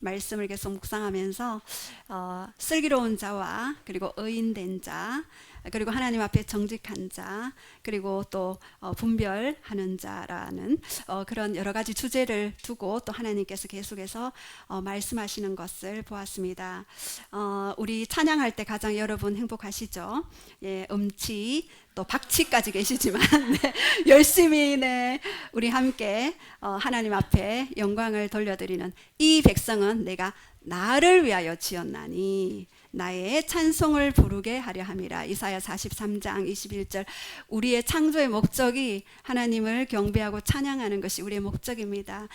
말씀을 계속 묵상하면서 슬기로운 자와 그리고 의인된 자, 그리고 하나님 앞에 정직한 자, 그리고 또 분별하는 자라는 그런 여러 가지 주제를 두고 또 하나님께서 계속해서 말씀하시는 것을 보았습니다. 우리 찬양할 때 가장 여러분 행복하시죠? 예, 음치 또 박치까지 계시지만 네, 열심히 우리 함께 하나님 앞에 영광을 돌려드리는 이 백성은 내가 나를 위하여 지었나니 나의 찬송을 부르게 하려 함이라. 이사야 43장 21절. 우리의 창조의 목적이 하나님을 경배하고 찬양하는 것이 우리의 목적입니다.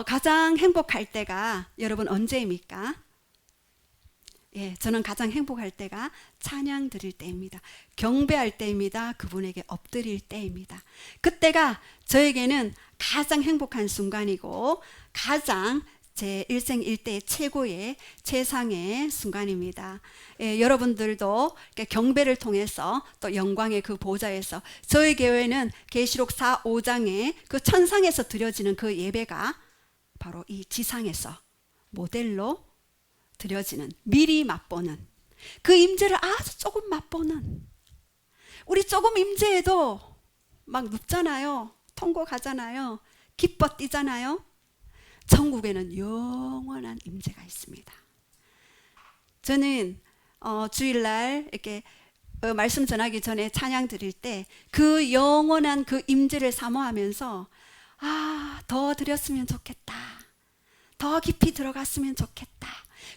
가장 행복할 때가 여러분 언제입니까? 예, 저는 가장 행복할 때가 찬양 드릴 때입니다. 경배할 때입니다. 그분에게 엎드릴 때입니다. 그때가 저에게는 가장 행복한 순간이고 가장 제 일생 일대의 최고의 최상의 순간입니다. 예, 여러분들도 경배를 통해서 또 영광의 그 보좌에서 저희 교회는 계시록 4, 5장에 그 천상에서 드려지는 그 예배가 바로 이 지상에서 모델로 드려지는, 미리 맛보는 그 임재를 아주 조금 맛보는, 우리 조금 임재에도 막 눕잖아요. 통고 가잖아요. 기뻐 뛰잖아요. 천국에는 영원한 임재가 있습니다. 저는 주일날 이렇게 말씀 전하기 전에 찬양 드릴 때 그 영원한 그 임재를 사모하면서 더 드렸으면 좋겠다. 더 깊이 들어갔으면 좋겠다.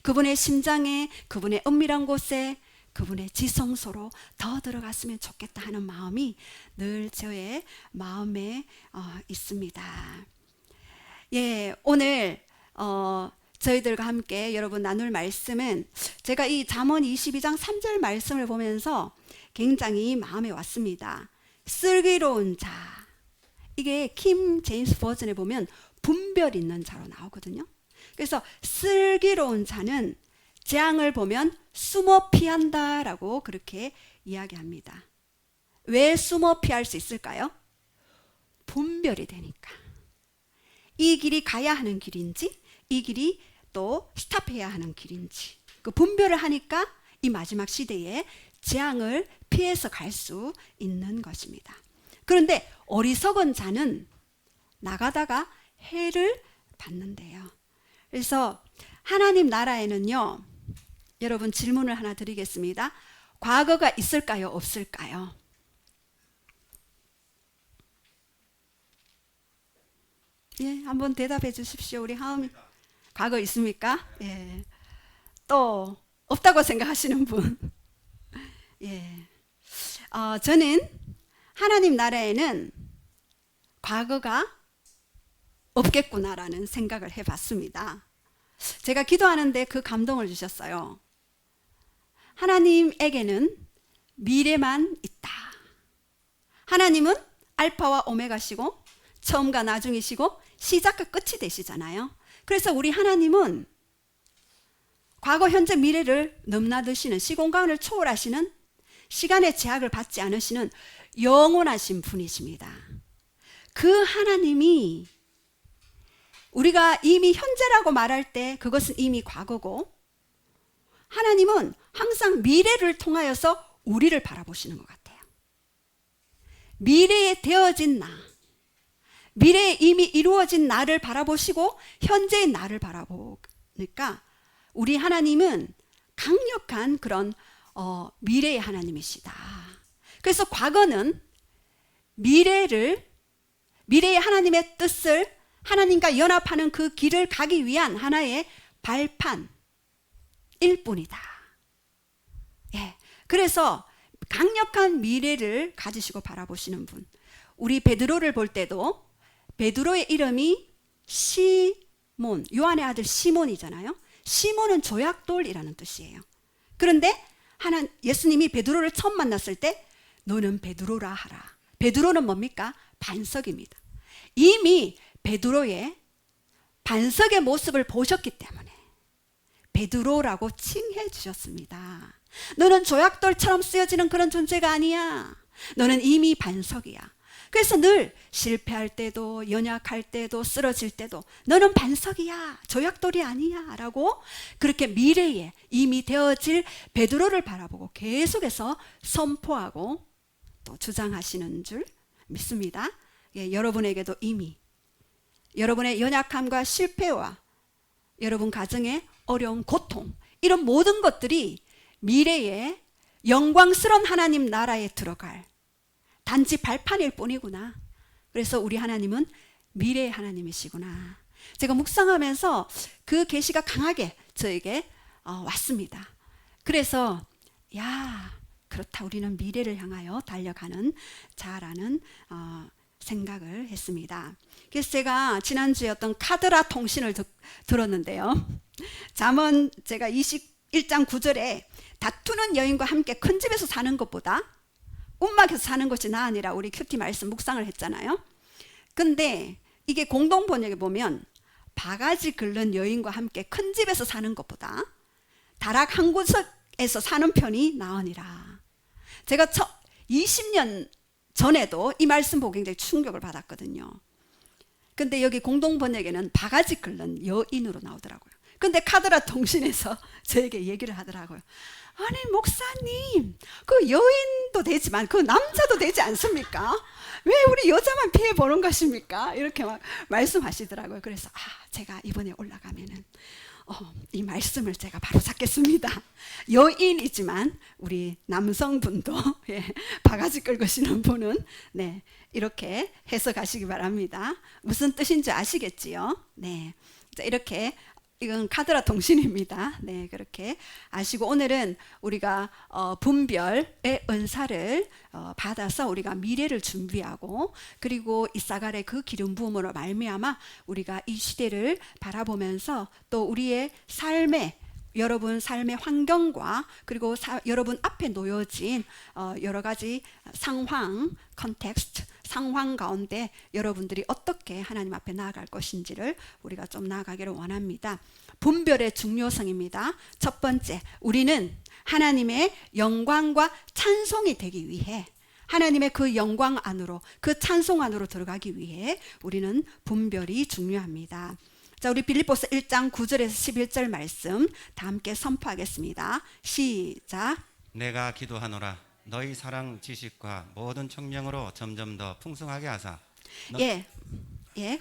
그분의 심장에, 그분의 은밀한 곳에, 그분의 지성소로 더 들어갔으면 좋겠다 하는 마음이 늘 저의 마음에 있습니다. 예, 오늘 저희들과 함께 여러분 나눌 말씀은 제가 이 잠언 22장 3절 말씀을 보면서 굉장히 마음에 왔습니다. 슬기로운 자, 이게 킴 제임스 버전에 보면 분별 있는 자로 나오거든요. 그래서 슬기로운 자는 재앙을 보면 숨어 피한다라고 그렇게 이야기합니다. 왜 숨어 피할 수 있을까요? 분별이 되니까. 이 길이 가야 하는 길인지, 이 길이 또 스탑해야 하는 길인지, 그 분별을 하니까 이 마지막 시대에 재앙을 피해서 갈 수 있는 것입니다. 그런데 어리석은 자는 나가다가 해를 받는데요. 그래서 하나님 나라에는요, 여러분 질문을 하나 드리겠습니다. 과거가 있을까요? 없을까요? 예, 한번 대답해 주십시오. 우리 하음이. 과거 있습니까? 예. 또 없다고 생각하시는 분? 예. 저는 하나님 나라에는 과거가 없겠구나라는 생각을 해봤습니다. 제가 기도하는데 그 감동을 주셨어요. 하나님에게는 미래만 있다. 하나님은 알파와 오메가시고 처음과 나중이시고 시작과 끝이 되시잖아요. 그래서 우리 하나님은 과거, 현재, 미래를 넘나드시는, 시공간을 초월하시는, 시간의 제약을 받지 않으시는 영원하신 분이십니다. 그 하나님이 우리가 이미 현재라고 말할 때 그것은 이미 과거고, 하나님은 항상 미래를 통하여서 우리를 바라보시는 것 같아요. 미래에 되어진 나, 미래에 이미 이루어진 나를 바라보시고 현재의 나를 바라보니까 우리 하나님은 강력한 그런 미래의 하나님이시다. 그래서 과거는 미래의 하나님의 뜻을, 하나님과 연합하는 그 길을 가기 위한 하나의 발판일 뿐이다. 예, 그래서 강력한 미래를 가지시고 바라보시는 분. 우리 베드로를 볼 때도 베드로의 이름이 시몬, 요한의 아들 시몬이잖아요. 시몬은 조약돌이라는 뜻이에요. 그런데 예수님이 베드로를 처음 만났을 때 너는 베드로라 하라. 베드로는 뭡니까? 반석입니다. 이미 베드로의 반석의 모습을 보셨기 때문에 베드로라고 칭해 주셨습니다. 너는 조약돌처럼 쓰여지는 그런 존재가 아니야. 너는 이미 반석이야. 그래서 늘 실패할 때도 연약할 때도 쓰러질 때도 너는 반석이야, 조약돌이 아니야 라고 그렇게 미래에 이미 되어질 베드로를 바라보고 계속해서 선포하고 또 주장하시는 줄 믿습니다. 예, 여러분에게도 이미 여러분의 연약함과 실패와 여러분 가정의 어려운 고통, 이런 모든 것들이 미래에 영광스러운 하나님 나라에 들어갈 단지 발판일 뿐이구나. 그래서 우리 하나님은 미래의 하나님이시구나. 제가 묵상하면서 그 계시가 강하게 저에게 왔습니다. 그래서 야, 그렇다, 우리는 미래를 향하여 달려가는 자라는 생각을 했습니다. 그래서 제가 지난주에 어떤 카드라 통신을 들었는데요. 잠언 제가 21장 9절에 다투는 여인과 함께 큰 집에서 사는 것보다 움막에서 사는 것이 나으니라, 우리 큐티 말씀 묵상을 했잖아요. 근데 이게 공동 번역에 보면 바가지 긁는 여인과 함께 큰 집에서 사는 것보다 다락 한 구석에서 사는 편이 나으니라. 제가 20년 전에도 이 말씀 보고 굉장히 충격을 받았거든요. 근데 여기 공동 번역에는 바가지 긁는 여인으로 나오더라고요. 근데 카드라 통신에서 저에게 얘기를 하더라고요. 아니 목사님, 그 여인도 되지만 그 남자도 되지 않습니까? 왜 우리 여자만 피해 보는 것입니까? 이렇게 막 말씀하시더라고요. 그래서 제가 이번에 올라가면은 이 말씀을 제가 바로 잡겠습니다. 여인이지만 우리 남성분도 예, 바가지 긁으시는 분은 네, 이렇게 해석하시기 바랍니다. 무슨 뜻인지 아시겠지요? 네, 자, 이렇게 이건 카드라 통신입니다. 네, 그렇게 아시고 오늘은 우리가 분별의 은사를 받아서 우리가 미래를 준비하고 그리고 이사갈의 그 기름 부음으로 말미암아 우리가 이 시대를 바라보면서 또 우리의 삶에 여러분 삶의 환경과 그리고 여러분 앞에 놓여진 여러 가지 상황, 컨텍스트, 상황 가운데 여러분들이 어떻게 하나님 앞에 나아갈 것인지를 우리가 좀 나아가기를 원합니다. 분별의 중요성입니다. 첫 번째, 우리는 하나님의 영광과 찬송이 되기 위해 하나님의 그 영광 안으로, 그 찬송 안으로 들어가기 위해 우리는 분별이 중요합니다. 자, 우리 빌립보서 1장 9절에서 11절 말씀 다 함께 선포하겠습니다. 시작. 내가 기도하노라 너희 사랑 지식과 모든 청명으로 점점 더 풍성하게 하사. 예,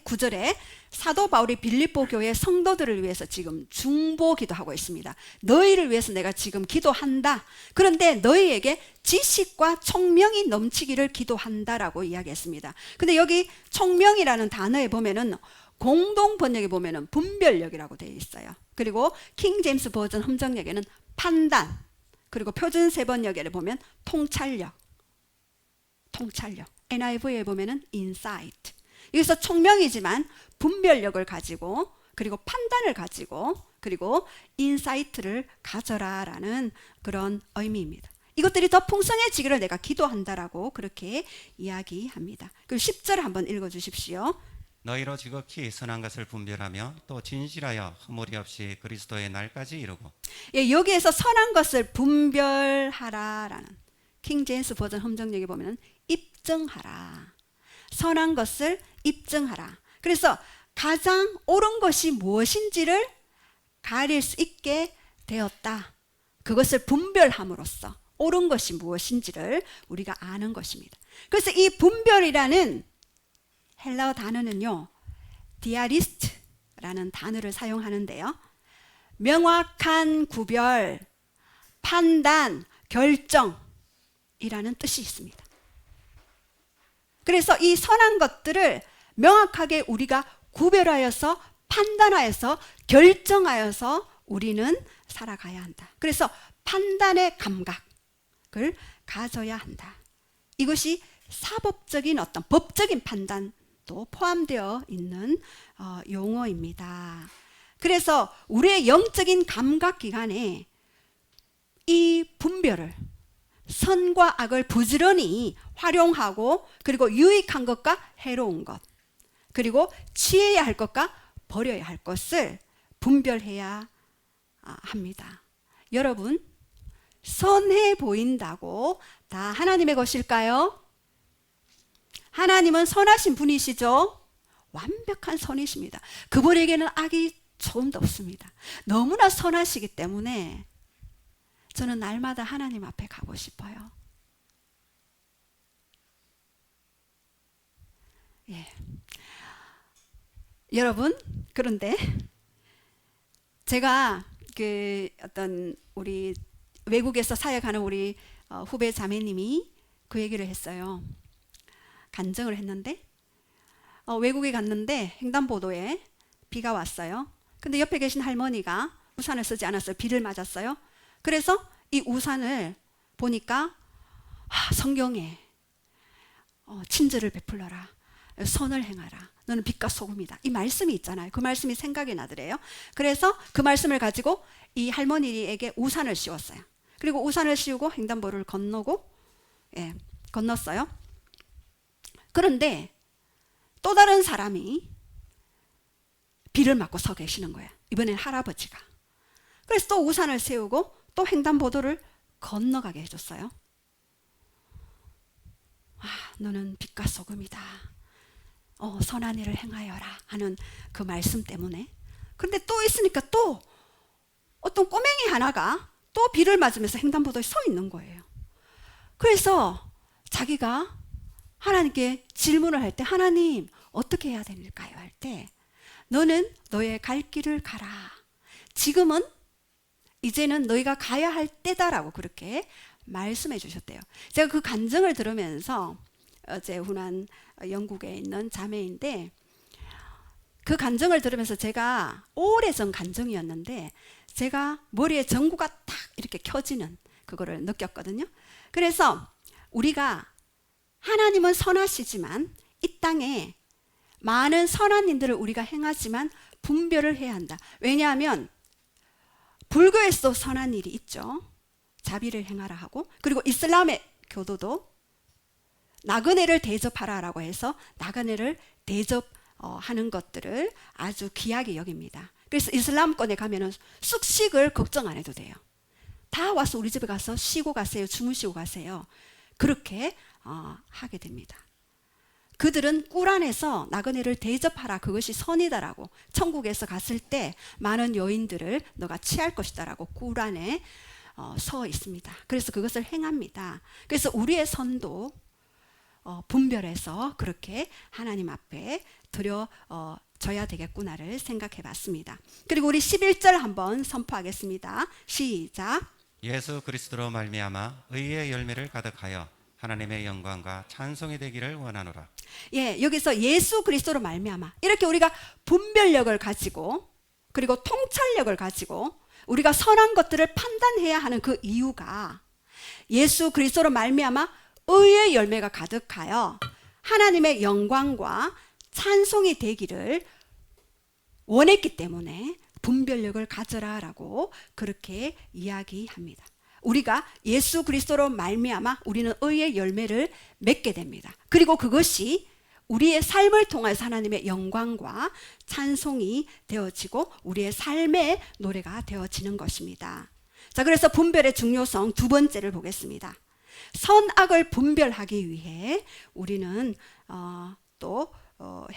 9절에 사도 바울이 빌립보 교회 성도들을 위해서 지금 중보 기도하고 있습니다. 너희를 위해서 내가 지금 기도한다. 그런데 너희에게 지식과 총명이 넘치기를 기도한다라고 이야기했습니다. 근데 여기 총명이라는 단어에 보면은 공동 번역에 보면은 분별력이라고 되어 있어요. 그리고 킹 제임스 버전 흠정역에는 판단, 그리고 표준 세번역에 보면 통찰력, NIV에 보면은 인사이트. 여기서 총명이지만 분별력을 가지고 그리고 판단을 가지고 그리고 인사이트를 가져라라는 그런 의미입니다. 이것들이 더 풍성해지기를 내가 기도한다라고 그렇게 이야기합니다. 그리고 10절을 한번 읽어주십시오. 너희로 지극히 선한 것을 분별하며 또 진실하여 허물이 없이 그리스도의 날까지 이루고. 예, 여기에서 선한 것을 분별하라라는 킹 제임스 버전 흠정역에 보면 입증하라. 선한 것을 입증하라. 그래서 가장 옳은 것이 무엇인지를 가릴 수 있게 되었다. 그것을 분별함으로써 옳은 것이 무엇인지를 우리가 아는 것입니다. 그래서 이 분별이라는 헬라어 단어는요, 디아리스트라는 단어를 사용하는데요. 명확한 구별, 판단, 결정이라는 뜻이 있습니다. 그래서 이 선한 것들을 명확하게 우리가 구별하여서 판단하여서 결정하여서 우리는 살아가야 한다. 그래서 판단의 감각을 가져야 한다. 이것이 사법적인 어떤 법적인 판단도 포함되어 있는 용어입니다. 그래서 우리의 영적인 감각 기관에 이 분별을, 선과 악을 부지런히 활용하고 그리고 유익한 것과 해로운 것, 그리고 취해야 할 것과 버려야 할 것을 분별해야 합니다. 여러분, 선해 보인다고 다 하나님의 것일까요? 하나님은 선하신 분이시죠. 완벽한 선이십니다. 그분에게는 악이 조금도 없습니다. 너무나 선하시기 때문에 저는 날마다 하나님 앞에 가고 싶어요. 예. 여러분, 그런데 제가 어떤 우리 외국에서 사역하는 우리 후배 자매님이 그 얘기를 했어요. 간증을 했는데 외국에 갔는데 횡단보도에 비가 왔어요. 근데 옆에 계신 할머니가 우산을 쓰지 않았어요. 비를 맞았어요. 그래서 이 우산을 보니까 성경에 친절을 베풀어라, 선을 행하라, 너는 빛과 소금이다, 이 말씀이 있잖아요. 그 말씀이 생각이 나더래요. 그래서 그 말씀을 가지고 이 할머니에게 우산을 씌웠어요. 그리고 우산을 씌우고 횡단보도를 건넜어요. 그런데 또 다른 사람이 비를 맞고 서 계시는 거예요. 이번엔 할아버지가. 그래서 또 우산을 세우고 또 횡단보도를 건너가게 해줬어요. 너는 빛과 소금이다, 선한 일을 행하여라 하는 그 말씀 때문에. 그런데 또 있으니까 또 어떤 꼬맹이 하나가 또 비를 맞으면서 횡단보도에 서 있는 거예요. 그래서 자기가 하나님께 질문을 할 때, 하나님 어떻게 해야 될까요? 할 때, 너는 너의 갈 길을 가라. 지금은 이제는 너희가 가야 할 때다라고 그렇게 말씀해 주셨대요. 제가 그 간증을 들으면서 어제 훈한 영국에 있는 자매인데, 그 간증을 들으면서 제가 오래전 간증이었는데 제가 머리에 전구가 딱 이렇게 켜지는 그거를 느꼈거든요. 그래서 우리가 하나님은 선하시지만 이 땅에 많은 선한 일들을 우리가 행하지만 분별을 해야 한다. 왜냐하면 불교에서도 선한 일이 있죠. 자비를 행하라 하고, 그리고 이슬람의 교도도 나그네를 대접하라라고 해서 나그네를 대접하는 것들을 아주 귀하게 여깁니다. 그래서 이슬람권에 가면은 숙식을 걱정 안 해도 돼요. 다 와서 우리 집에 가서 쉬고 가세요, 주무시고 가세요. 그렇게 하게 됩니다. 그들은 꿀 안에서 나그네를 대접하라, 그것이 선이다라고, 천국에서 갔을 때 많은 여인들을 너가 취할 것이다라고 꿀 안에 서 있습니다. 그래서 그것을 행합니다. 그래서 우리의 선도 분별해서 그렇게 하나님 앞에 드려져야 되겠구나를 생각해 봤습니다. 그리고 우리 11절 한번 선포하겠습니다. 시작. 예수 그리스도로 말미암아 의의 열매를 가득하여 하나님의 영광과 찬송이 되기를 원하노라. 예, 여기서 예수 그리스도로 말미암아, 이렇게 우리가 분별력을 가지고 그리고 통찰력을 가지고 우리가 선한 것들을 판단해야 하는 그 이유가, 예수 그리스도로 말미암아 의의 열매가 가득하여 하나님의 영광과 찬송이 되기를 원했기 때문에 분별력을 가져라라고 그렇게 이야기합니다. 우리가 예수 그리스도로 말미암아 우리는 의의 열매를 맺게 됩니다. 그리고 그것이 우리의 삶을 통해서 하나님의 영광과 찬송이 되어지고 우리의 삶의 노래가 되어지는 것입니다. 자, 그래서 분별의 중요성 두 번째를 보겠습니다. 선악을 분별하기 위해 우리는 또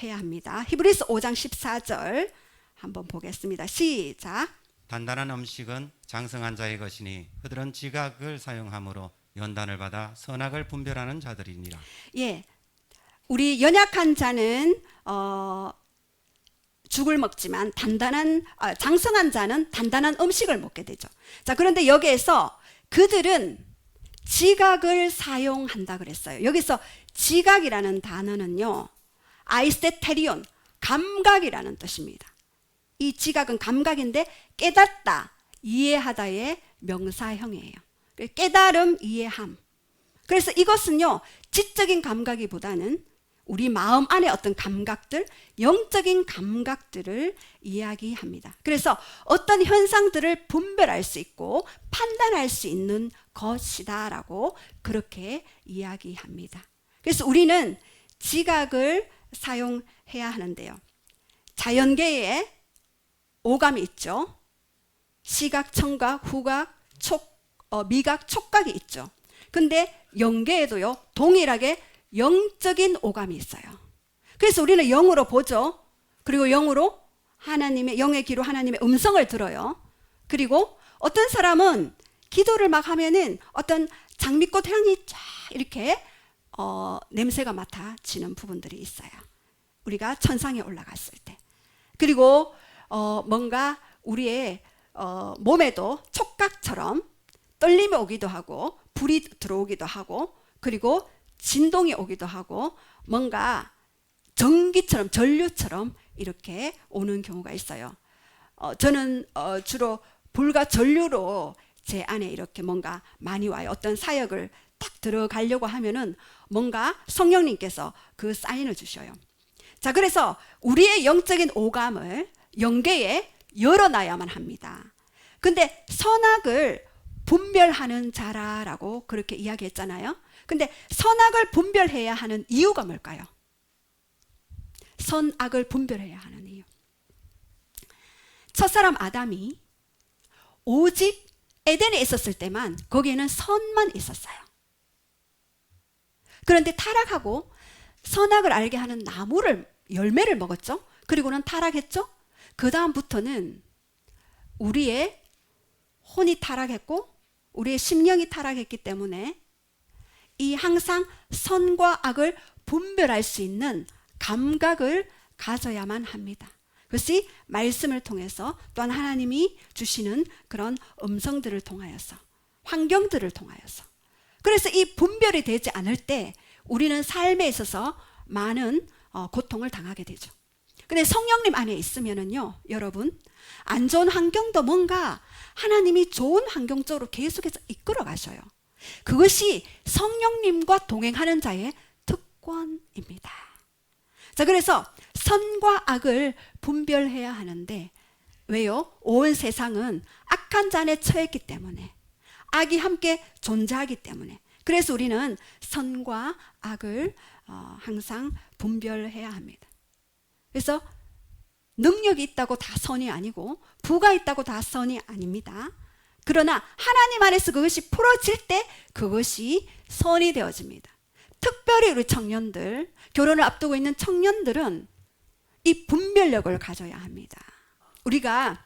해야 합니다. 히브리서 5장 14절 한번 보겠습니다. 시작. 단단한 음식은 장성한 자의 것이니 그들은 지각을 사용함으로 연단을 받아 선악을 분별하는 자들이니라. 예, 우리 연약한 자는 죽을 먹지만 장성한 자는 단단한 음식을 먹게 되죠. 자, 그런데 여기에서 그들은 지각을 사용한다 그랬어요. 여기서 지각이라는 단어는요, 아이스테테리온, 감각이라는 뜻입니다. 이 지각은 감각인데 깨닫다, 이해하다의 명사형이에요. 깨달음, 이해함. 그래서 이것은요, 지적인 감각이보다는 우리 마음 안에 어떤 감각들, 영적인 감각들을 이야기합니다. 그래서 어떤 현상들을 분별할 수 있고 판단할 수 있는 것이다라고 그렇게 이야기합니다. 그래서 우리는 지각을 사용해야 하는데요, 자연계에 오감이 있죠. 시각, 청각, 후각, 미각, 촉각이 있죠. 근데 영계에도요, 동일하게 영적인 오감이 있어요. 그래서 우리는 영으로 보죠. 그리고 영으로 하나님의 영의 귀로 하나님의 음성을 들어요. 그리고 어떤 사람은 기도를 막 하면은 어떤 장미꽃 향이 쫙 이렇게 냄새가 맡아지는 부분들이 있어요. 우리가 천상에 올라갔을 때. 그리고 뭔가 우리의 몸에도 촉각처럼 떨림이 오기도 하고 불이 들어오기도 하고 그리고 진동이 오기도 하고 뭔가 전기처럼 전류처럼 이렇게 오는 경우가 있어요. 저는 주로 불과 전류로 제 안에 이렇게 뭔가 많이 와요. 어떤 사역을 딱 들어가려고 하면은 뭔가 성령님께서 그 사인을 주셔요. 자, 그래서 우리의 영적인 오감을 영계에 열어놔야만 합니다. 근데 선악을 분별하는 자라라고 그렇게 이야기했잖아요. 근데 선악을 분별해야 하는 이유가 뭘까요? 선악을 분별해야 하는 이유. 첫사람 아담이 오직 에덴에 있었을 때만 거기에는 선만 있었어요. 그런데 타락하고 선악을 알게 하는 나무를 열매를 먹었죠. 그리고는 타락했죠. 그 다음부터는 우리의 혼이 타락했고 우리의 심령이 타락했기 때문에 이 항상 선과 악을 분별할 수 있는 감각을 가져야만 합니다. 그것이 말씀을 통해서 또한 하나님이 주시는 그런 음성들을 통하여서 환경들을 통하여서 그래서 이 분별이 되지 않을 때 우리는 삶에 있어서 많은 고통을 당하게 되죠. 근데 성령님 안에 있으면은요, 여러분 안 좋은 환경도 뭔가 하나님이 좋은 환경 쪽으로 계속해서 이끌어 가셔요. 그것이 성령님과 동행하는 자의 특권입니다. 자, 그래서 선과 악을 분별해야 하는데 왜요? 온 세상은 악한 잔에 처했기 때문에 악이 함께 존재하기 때문에 그래서 우리는 선과 악을 항상 분별해야 합니다. 그래서 능력이 있다고 다 선이 아니고 부가 있다고 다 선이 아닙니다. 그러나 하나님 안에서 그것이 풀어질 때 그것이 선이 되어집니다. 특별히 우리 청년들, 결혼을 앞두고 있는 청년들은 이 분별력을 가져야 합니다. 우리가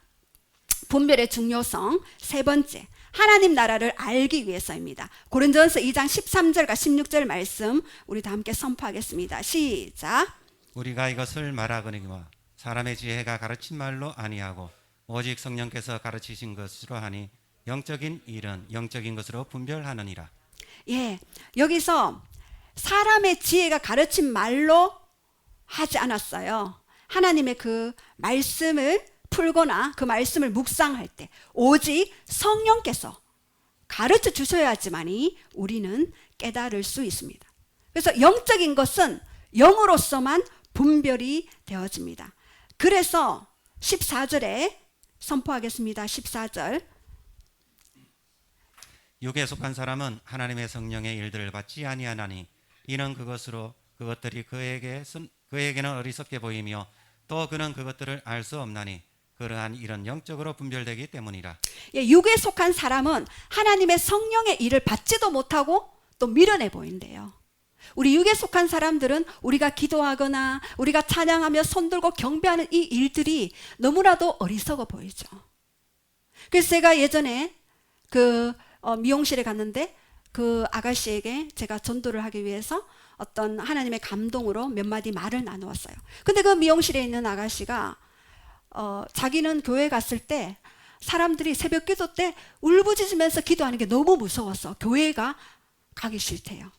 분별의 중요성 세 번째, 하나님 나라를 알기 위해서입니다. 고린도전서 2장 13절과 16절 말씀 우리 다 함께 선포하겠습니다. 시작. 우리가 이것을 말하거니와 사람의 지혜가 가르친 말로 아니하고 오직 성령께서 가르치신 것으로 하니 영적인 일은 영적인 것으로 분별하느니라. 예, 여기서 사람의 지혜가 가르친 말로 하지 않았어요. 하나님의 그 말씀을 풀거나 그 말씀을 묵상할 때 오직 성령께서 가르쳐 주셔야지만이 우리는 깨달을 수 있습니다. 그래서 영적인 것은 영으로서만 분별이 되어집니다. 그래서 14절에 선포하겠습니다. 14절. 육에 속한 사람은 하나님의 성령의 일들을 받지 아니하나니 이는 그것들이 그에게는 어리석게 보이며 또 그는 그것들을 알 수 없나니 그러한 일은 영적으로 분별되기 때문이라. 예, 육에 속한 사람은 하나님의 성령의 일을 받지도 못하고 또 미련해 보인대요. 우리 육에 속한 사람들은 우리가 기도하거나 우리가 찬양하며 손들고 경배하는 이 일들이 너무나도 어리석어 보이죠. 그래서 제가 예전에 미용실에 갔는데 그 아가씨에게 제가 전도를 하기 위해서 어떤 하나님의 감동으로 몇 마디 말을 나누었어요. 근데 그 미용실에 있는 아가씨가 자기는 교회 갔을 때 사람들이 새벽 기도 때 울부짖으면서 기도하는 게 너무 무서워서 교회가 가기 싫대요.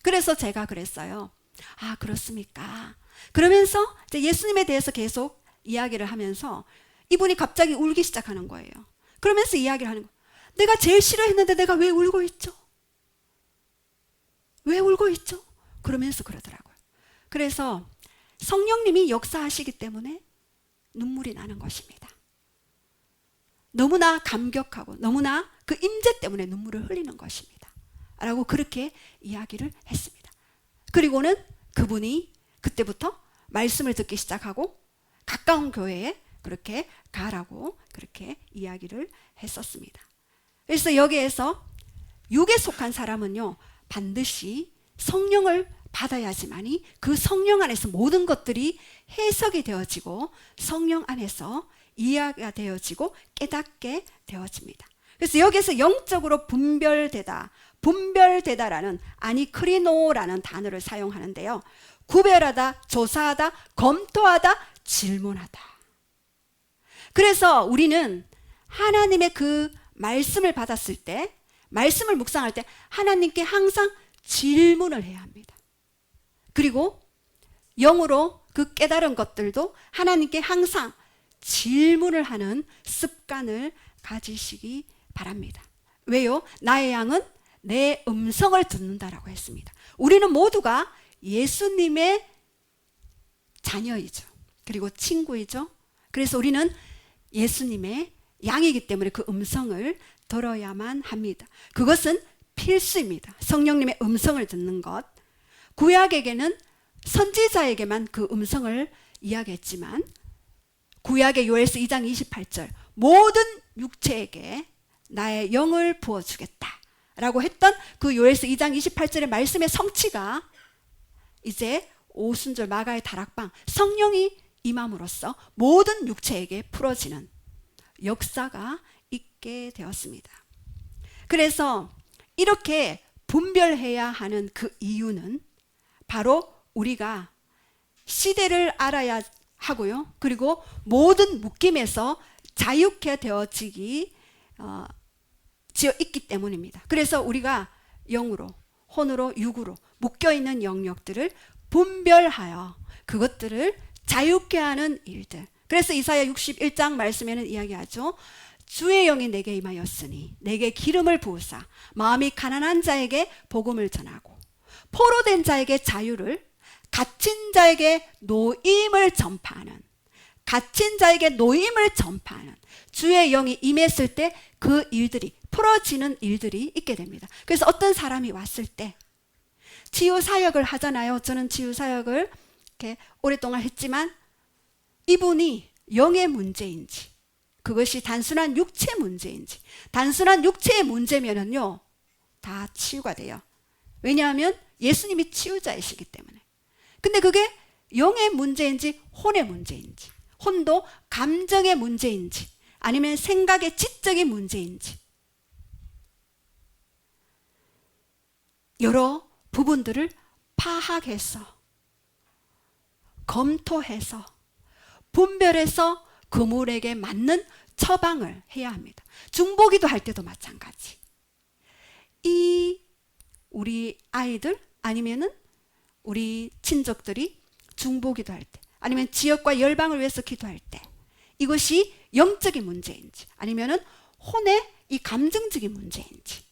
그래서 제가 그랬어요. 아, 그렇습니까? 그러면서 이제 예수님에 대해서 계속 이야기를 하면서 이분이 갑자기 울기 시작하는 거예요. 그러면서 이야기를 하는 거예요. 내가 제일 싫어했는데 내가 왜 울고 있죠? 왜 울고 있죠? 그러면서 그러더라고요. 그래서 성령님이 역사하시기 때문에 눈물이 나는 것입니다. 너무나 감격하고 너무나 그 임재 때문에 눈물을 흘리는 것입니다. 라고 그렇게 이야기를 했습니다. 그리고는 그분이 그때부터 말씀을 듣기 시작하고 가까운 교회에 그렇게 가라고 그렇게 이야기를 했었습니다. 그래서 여기에서 육에 속한 사람은요 반드시 성령을 받아야지만이 그 성령 안에서 모든 것들이 해석이 되어지고 성령 안에서 이해가 되어지고 깨닫게 되어집니다. 그래서 여기서 영적으로 분별되다라는 아니크리노라는 단어를 사용하는데요. 구별하다, 조사하다, 검토하다, 질문하다. 그래서 우리는 하나님의 그 말씀을 받았을 때, 말씀을 묵상할 때 하나님께 항상 질문을 해야 합니다. 그리고 영으로 그 깨달은 것들도 하나님께 항상 질문을 하는 습관을 가지시기 바랍니다. 왜요? 나의 양은 내 음성을 듣는다라고 했습니다. 우리는 모두가 예수님의 자녀이죠. 그리고 친구이죠. 그래서 우리는 예수님의 양이기 때문에 그 음성을 들어야만 합니다. 그것은 필수입니다. 성령님의 음성을 듣는 것. 구약에게는 선지자에게만 그 음성을 이야기했지만 구약의 요엘서 2장 28절 모든 육체에게 나의 영을 부어주겠다 라고 했던 그 요엘서 2장 28절의 말씀의 성취가 이제 오순절 마가의 다락방 성령이 임함으로써 모든 육체에게 풀어지는 역사가 있게 되었습니다. 그래서 이렇게 분별해야 하는 그 이유는 바로 우리가 시대를 알아야 하고요. 그리고 모든 묶임에서 자유케 되어지기 지어 있기 때문입니다. 그래서 우리가 영으로, 혼으로, 육으로 묶여있는 영역들을 분별하여 그것들을 자유케 하는 일들. 그래서 이사야 61장 말씀에는 이야기하죠. 주의 영이 내게 임하였으니 내게 기름을 부으사 마음이 가난한 자에게 복음을 전하고 포로된 자에게 자유를 갇힌 자에게 노임을 전파하는 주의 영이 임했을 때 그 일들이 풀어지는 일들이 있게 됩니다. 그래서 어떤 사람이 왔을 때 치유사역을 하잖아요. 저는 치유사역을 이렇게 오랫동안 했지만 이분이 영의 문제인지 그것이 단순한 육체 문제인지 단순한 육체의 문제면은요 다 치유가 돼요. 왜냐하면 예수님이 치유자이시기 때문에. 근데 그게 영의 문제인지 혼의 문제인지 혼도 감정의 문제인지 아니면 생각의 지적인 문제인지 여러 부분들을 파악해서 검토해서 분별해서 그물에게 맞는 처방을 해야 합니다. 중보기도 할 때도 마찬가지. 이 우리 아이들 아니면은 우리 친족들이 중보기도 할 때 아니면 지역과 열방을 위해서 기도할 때 이것이 영적인 문제인지 아니면은 혼의 이 감정적인 문제인지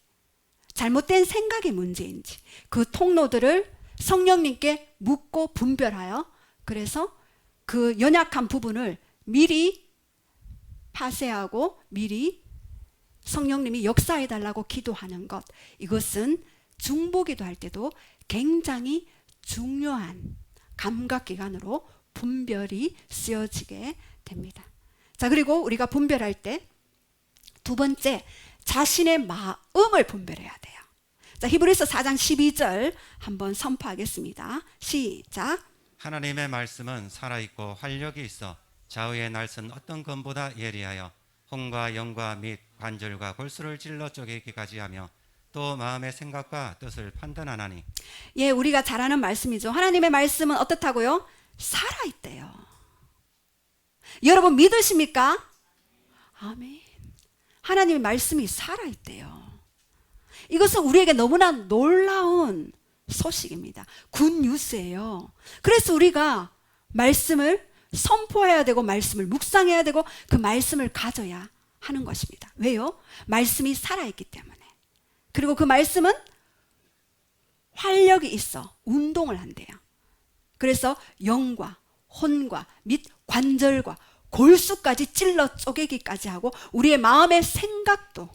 잘못된 생각의 문제인지 그 통로들을 성령님께 묻고 분별하여 그래서 그 연약한 부분을 미리 파쇄하고 미리 성령님이 역사해달라고 기도하는 것 이것은 중보기도 할 때도 굉장히 중요한 감각기관으로 분별이 쓰여지게 됩니다. 자, 그리고 우리가 분별할 때 두 번째, 자신의 마음을 분별해야 돼요. 자, 히브리서 4장 12절 한번 선포하겠습니다. 시작. 하나님의 말씀은 살아있고 활력이 있어 좌우의 날선 어떤 검보다 예리하여 혼과 영과 및 관절과 골수를 찔러 쪼개기까지 하며 또 마음의 생각과 뜻을 판단하나니. 예, 우리가 잘 아는 말씀이죠. 하나님의 말씀은 어떻다고요? 살아있대요. 여러분 믿으십니까? 아멘. 하나님의 말씀이 살아있대요. 이것은 우리에게 너무나 놀라운 소식입니다. 굿뉴스예요. 그래서 우리가 말씀을 선포해야 되고 말씀을 묵상해야 되고 그 말씀을 가져야 하는 것입니다. 왜요? 말씀이 살아있기 때문에. 그리고 그 말씀은 활력이 있어 운동을 한대요. 그래서 영과 혼과 및 관절과 골수까지 찔러 쪼개기까지 하고 우리의 마음의 생각도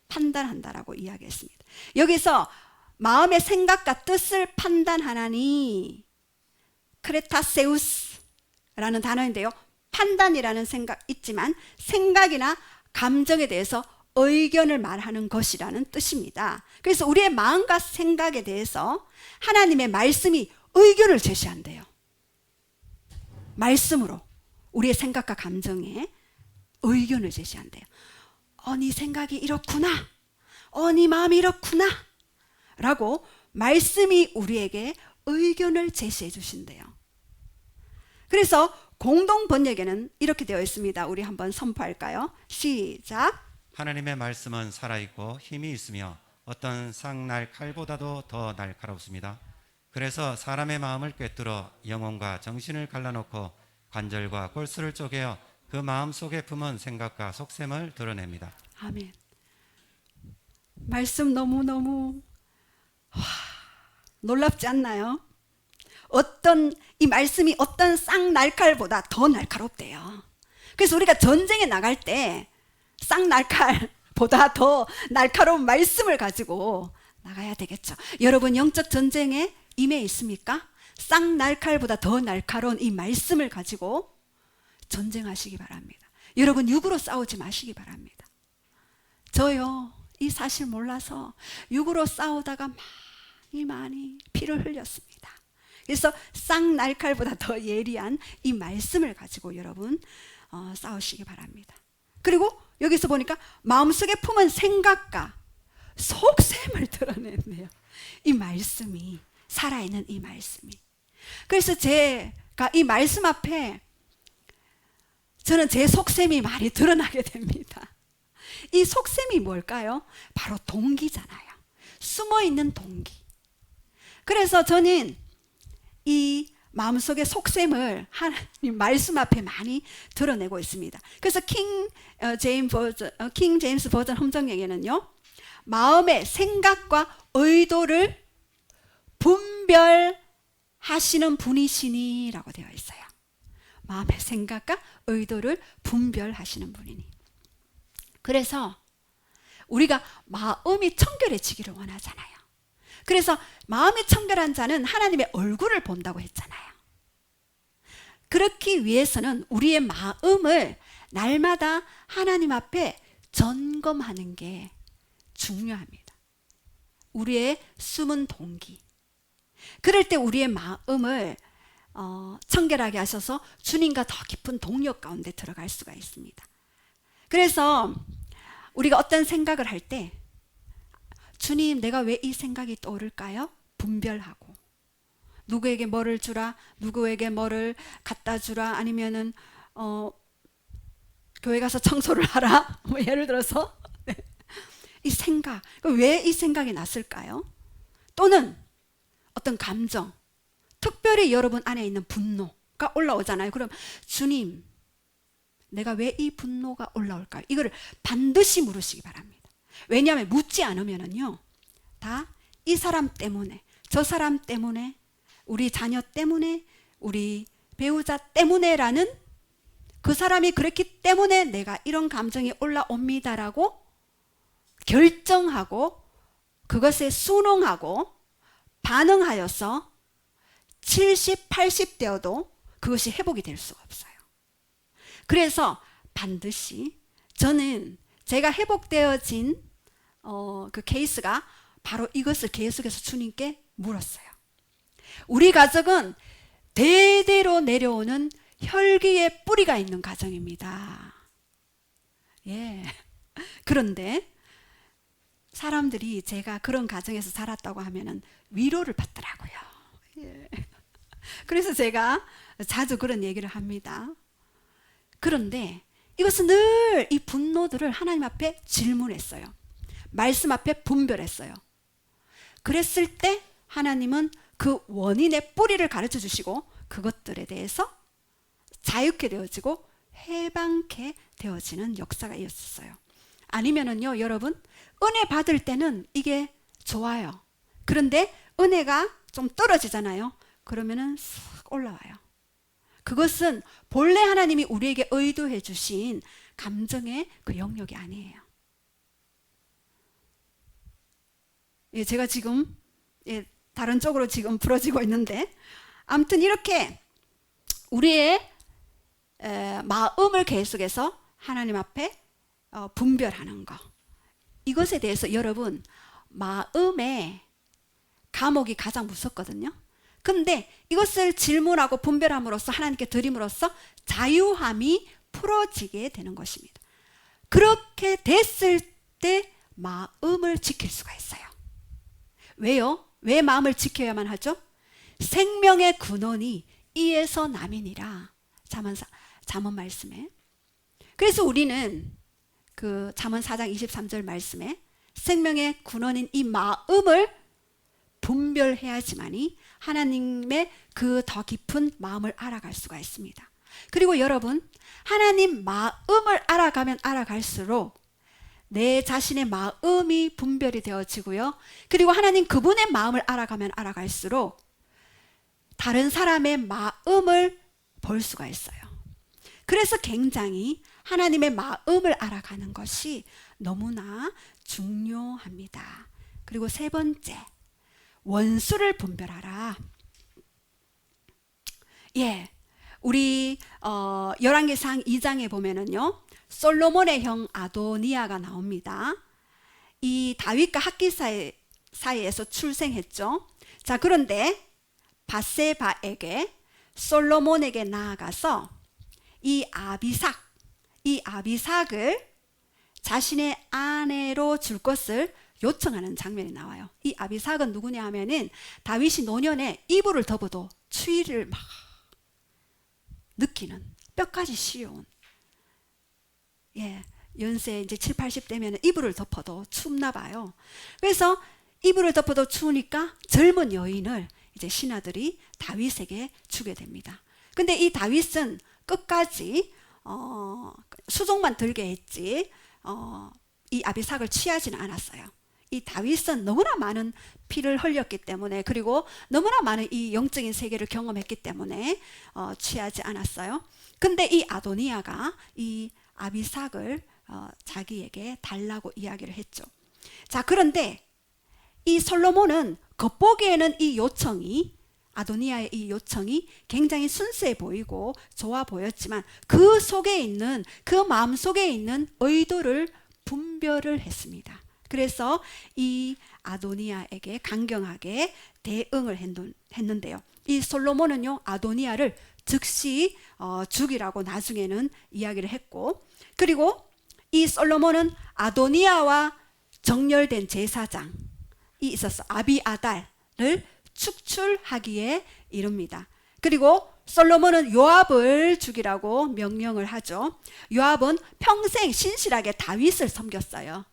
판단한다라고 이야기했습니다. 여기서 마음의 생각과 뜻을 판단하나니 크레타세우스라는 단어인데요. 판단이라는 생각 있지만 생각이나 감정에 대해서 의견을 말하는 것이라는 뜻입니다. 그래서 우리의 마음과 생각에 대해서 하나님의 말씀이 의견을 제시한대요. 말씀으로 우리의 생각과 감정에 의견을 제시한대요. 네 생각이 이렇구나. 네 마음이 이렇구나. 라고 말씀이 우리에게 의견을 제시해 주신대요. 그래서 공동 번역에는 이렇게 되어 있습니다. 우리 한번 선포할까요? 시작. 하나님의 말씀은 살아있고 힘이 있으며 어떤 쌍날 칼보다도 더 날카롭습니다. 그래서 사람의 마음을 꿰뚫어 영혼과 정신을 갈라놓고 관절과 골수를 쪼개어 그 마음 속에 품은 생각과 속셈을 드러냅니다. 아멘. 말씀 너무너무 놀랍지 않나요? 이 말씀이 어떤 쌍날칼보다 더 날카롭대요. 그래서 우리가 전쟁에 나갈 때 쌍날칼보다 더 날카로운 말씀을 가지고 나가야 되겠죠. 여러분 영적 전쟁에 임해 있습니까? 쌍날칼보다 더 날카로운 이 말씀을 가지고 전쟁하시기 바랍니다. 여러분 육으로 싸우지 마시기 바랍니다. 저요 이 사실 몰라서 육으로 싸우다가 많이 피를 흘렸습니다. 그래서 쌍날칼보다 더 예리한 이 말씀을 가지고 여러분 싸우시기 바랍니다. 그리고 여기서 보니까 마음속에 품은 생각과 속셈을 드러냈네요. 이 말씀이 살아있는 이 말씀이. 그래서 제가 이 말씀 앞에 저는 제 속셈이 많이 드러나게 됩니다. 이 속셈이 뭘까요? 바로 동기잖아요. 숨어있는 동기. 그래서 저는 이 마음속의 속셈을 하나님 말씀 앞에 많이 드러내고 있습니다. 그래서 킹 제임스 버전 함정역에는요, 마음의 생각과 의도를 분별하시는 분이시니라고 되어 있어요. 마음의 생각과 의도를 분별하시는 분이니. 그래서 우리가 마음이 청결해지기를 원하잖아요. 그래서 마음이 청결한 자는 하나님의 얼굴을 본다고 했잖아요. 그렇기 위해서는 우리의 마음을 날마다 하나님 앞에 점검하는 게 중요합니다. 우리의 숨은 동기. 그럴 때 우리의 마음을 청결하게 하셔서 주님과 더 깊은 동력 가운데 들어갈 수가 있습니다. 그래서 우리가 어떤 생각을 할 때 주님, 내가 왜 이 생각이 떠오를까요? 분별하고 누구에게 뭐를 주라, 누구에게 뭐를 갖다 주라, 아니면은 교회 가서 청소를 하라, 뭐 예를 들어서 네. 이 생각, 왜 이 생각이 났을까요? 또는 어떤 감정, 특별히 여러분 안에 있는 분노가 올라오잖아요. 그럼 주님, 내가 왜 이 분노가 올라올까요? 이거를 반드시 물으시기 바랍니다. 왜냐하면 묻지 않으면은요, 다 이 사람 때문에, 저 사람 때문에, 우리 자녀 때문에, 우리 배우자 때문에라는, 그 사람이 그랬기 때문에 내가 이런 감정이 올라옵니다라고 결정하고 그것에 순응하고 반응하여서 70, 80대여도 그것이 회복이 될 수가 없어요. 그래서 반드시 저는 제가 회복되어진 그 케이스가 바로 이것을 계속해서 주님께 물었어요. 우리 가족은 대대로 내려오는 혈기의 뿌리가 있는 가정입니다. 예. 그런데 사람들이 제가 그런 가정에서 자랐다고 하면은 위로를 받더라고요. 예. 그래서 제가 자주 그런 얘기를 합니다. 그런데 이것은 늘 이 분노들을 하나님 앞에 질문했어요. 말씀 앞에 분별했어요. 그랬을 때 하나님은 그 원인의 뿌리를 가르쳐 주시고 그것들에 대해서 자유케 되어지고 해방케 되어지는 역사가 있었어요. 아니면은요, 여러분, 은혜 받을 때는 이게 좋아요. 그런데 은혜가 좀 떨어지잖아요. 그러면은 싹 올라와요. 그것은 본래 하나님이 우리에게 의도해 주신 감정의 그 영역이 아니에요. 예, 제가 지금 다른 쪽으로 지금 부러지고 있는데, 아무튼 이렇게 우리의 마음을 계속해서 하나님 앞에 분별하는 거, 이것에 대해서 여러분 마음의 감옥이 가장 무섭거든요. 근데 이것을 질문하고 분별함으로써 하나님께 드림으로써 자유함이 풀어지게 되는 것입니다. 그렇게 됐을 때 마음을 지킬 수가 있어요. 왜요? 왜 마음을 지켜야만 하죠? 생명의 근원이 이에서 남이니라. 잠언 말씀에. 그래서 우리는 그 잠언 4장 23절 말씀에 생명의 근원인 이 마음을 분별해야지만이 하나님의 그 더 깊은 마음을 알아갈 수가 있습니다. 그리고 여러분, 하나님 마음을 알아가면 알아갈수록 내 자신의 마음이 분별이 되어지고요. 그리고 하나님 그분의 마음을 알아가면 알아갈수록 다른 사람의 마음을 볼 수가 있어요. 그래서 굉장히 하나님의 마음을 알아가는 것이 너무나 중요합니다. 그리고 세 번째, 원수를 분별하라. 예, 우리 열왕기상 2장에 보면은요, 솔로몬의 형 아도니아가 나옵니다. 이 다윗과 학기 사이에서 출생했죠. 자, 그런데 밧세바에게 솔로몬에게 나아가서 이 아비삭을 자신의 아내로 줄 것을 요청하는 장면이 나와요. 이 아비삭은 누구냐 하면은 다윗이 노년에 이불을 덮어도 추위를 막 느끼는 뼈까지 시려운, 예, 연세 이제 7, 80대면 이불을 덮어도 춥나 봐요. 그래서 이불을 덮어도 추우니까 젊은 여인을 이제 신하들이 다윗에게 주게 됩니다. 근데 이 다윗은 끝까지 수종만 들게 했지 이 아비삭을 취하지는 않았어요. 이 다윗은 너무나 많은 피를 흘렸기 때문에, 그리고 너무나 많은 이 영적인 세계를 경험했기 때문에 취하지 않았어요. 근데 이 아도니아가 이 아비삭을 자기에게 달라고 이야기를 했죠. 자, 그런데 이 솔로몬은 겉보기에는 이 요청이, 아도니아의 이 요청이 굉장히 순수해 보이고 좋아 보였지만 그 속에 있는, 그 마음 속에 있는 의도를 분별을 했습니다. 그래서 이 아도니아에게 강경하게 대응을 했는데요. 이 솔로몬은요, 아도니아를 즉시 죽이라고 나중에는 이야기를 했고, 그리고 이 솔로몬은 아도니아와 정렬된 제사장이 있어서 아비아달을 축출하기에 이릅니다. 그리고 솔로몬은 요압을 죽이라고 명령을 하죠. 요압은 평생 신실하게 다윗을 섬겼어요.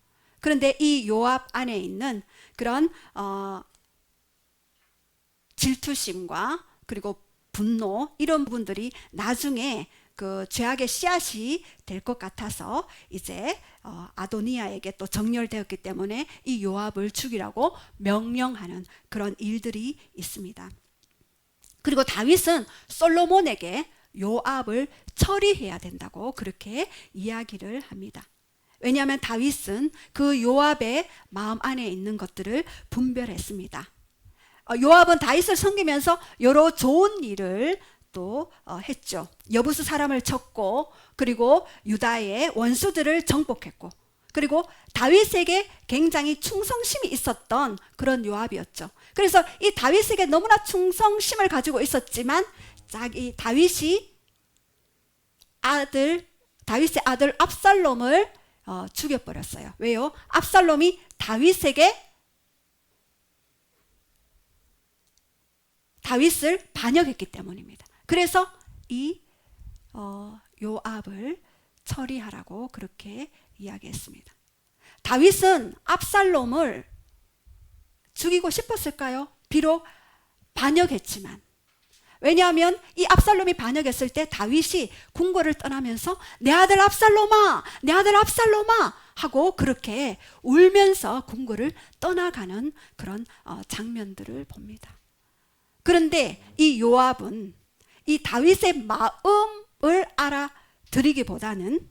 그런데 이 요압 안에 있는 그런 질투심과 그리고 분노, 이런 부분들이 나중에 그 죄악의 씨앗이 될 것 같아서 이제 아도니아에게 또 정렬되었기 때문에 이 요압을 죽이라고 명령하는 그런 일들이 있습니다. 그리고 다윗은 솔로몬에게 요압을 처리해야 된다고 그렇게 이야기를 합니다. 왜냐하면 다윗은 그 요압의 마음 안에 있는 것들을 분별했습니다. 요압은 다윗을 섬기면서 여러 좋은 일을 또 했죠. 여부수 사람을 쳤고, 그리고 유다의 원수들을 정복했고, 그리고 다윗에게 굉장히 충성심이 있었던 그런 요압이었죠. 그래서 이 다윗에게 너무나 충성심을 가지고 있었지만 다윗의 아들 압살롬을 죽여버렸어요. 왜요? 압살롬이 다윗을 반역했기 때문입니다. 그래서 이 요압을 처리하라고 그렇게 이야기했습니다. 다윗은 압살롬을 죽이고 싶었을까요? 비록 반역했지만. 왜냐하면 이 압살롬이 반역했을 때 다윗이 궁궐을 떠나면서 내 아들 압살롬아, 내 아들 압살롬아 하고 그렇게 울면서 궁궐을 떠나가는 그런 장면들을 봅니다. 그런데 이 요압은 이 다윗의 마음을 알아들이기보다는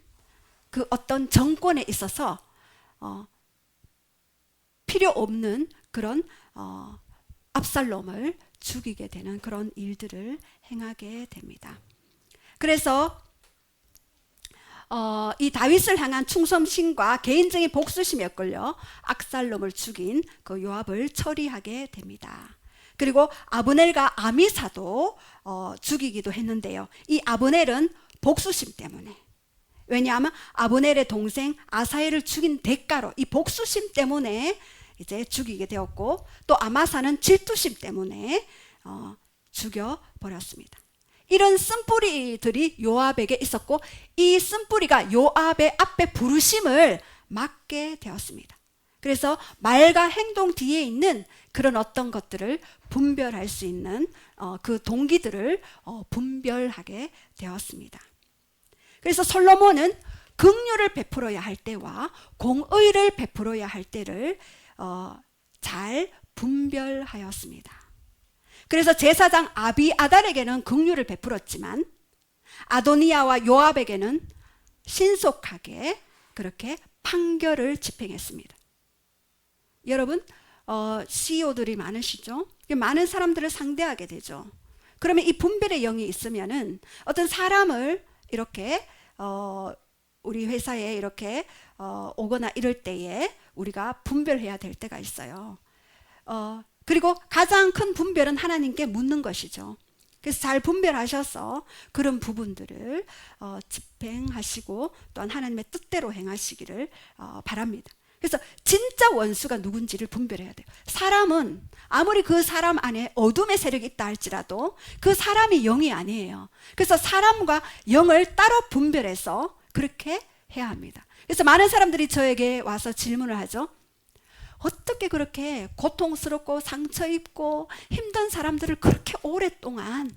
그 어떤 정권에 있어서 필요 없는 그런 압살롬을 죽이게 되는 그런 일들을 행하게 됩니다. 그래서 이 다윗을 향한 충성심과 개인적인 복수심에 끌려 압살롬을 죽인 그 요압을 처리하게 됩니다. 그리고 아브넬과 아미사도 죽이기도 했는데요. 이 아브넬은 복수심 때문에, 왜냐하면 아브넬의 동생 아사엘을 죽인 대가로 이 복수심 때문에 이제 죽이게 되었고, 또 아마사는 질투심 때문에 죽여버렸습니다. 이런 쓴뿌리들이 요압에게 있었고, 이 쓴뿌리가 요압의 앞에 부르심을 막게 되었습니다. 그래서 말과 행동 뒤에 있는 그런 어떤 것들을 분별할 수 있는 그 동기들을 분별하게 되었습니다. 그래서 솔로몬은 긍휼을 베풀어야 할 때와 공의를 베풀어야 할 때를 잘 분별하였습니다. 그래서 제사장 아비아달에게는 긍휼을 베풀었지만 아도니아와 요압에게는 신속하게 그렇게 판결을 집행했습니다. 여러분, CEO들이 많으시죠? 많은 사람들을 상대하게 되죠. 그러면 이 분별의 영이 있으면은 어떤 사람을 이렇게 우리 회사에 이렇게 오거나 이럴 때에 우리가 분별해야 될 때가 있어요. 그리고 가장 큰 분별은 하나님께 묻는 것이죠. 그래서 잘 분별하셔서 그런 부분들을 집행하시고 또한 하나님의 뜻대로 행하시기를 바랍니다. 그래서 진짜 원수가 누군지를 분별해야 돼요. 사람은 아무리 그 사람 안에 어둠의 세력이 있다 할지라도 그 사람이 영이 아니에요. 그래서 사람과 영을 따로 분별해서 그렇게 해야 합니다. 그래서 많은 사람들이 저에게 와서 질문을 하죠. 어떻게 그렇게 고통스럽고 상처 입고 힘든 사람들을 그렇게 오랫동안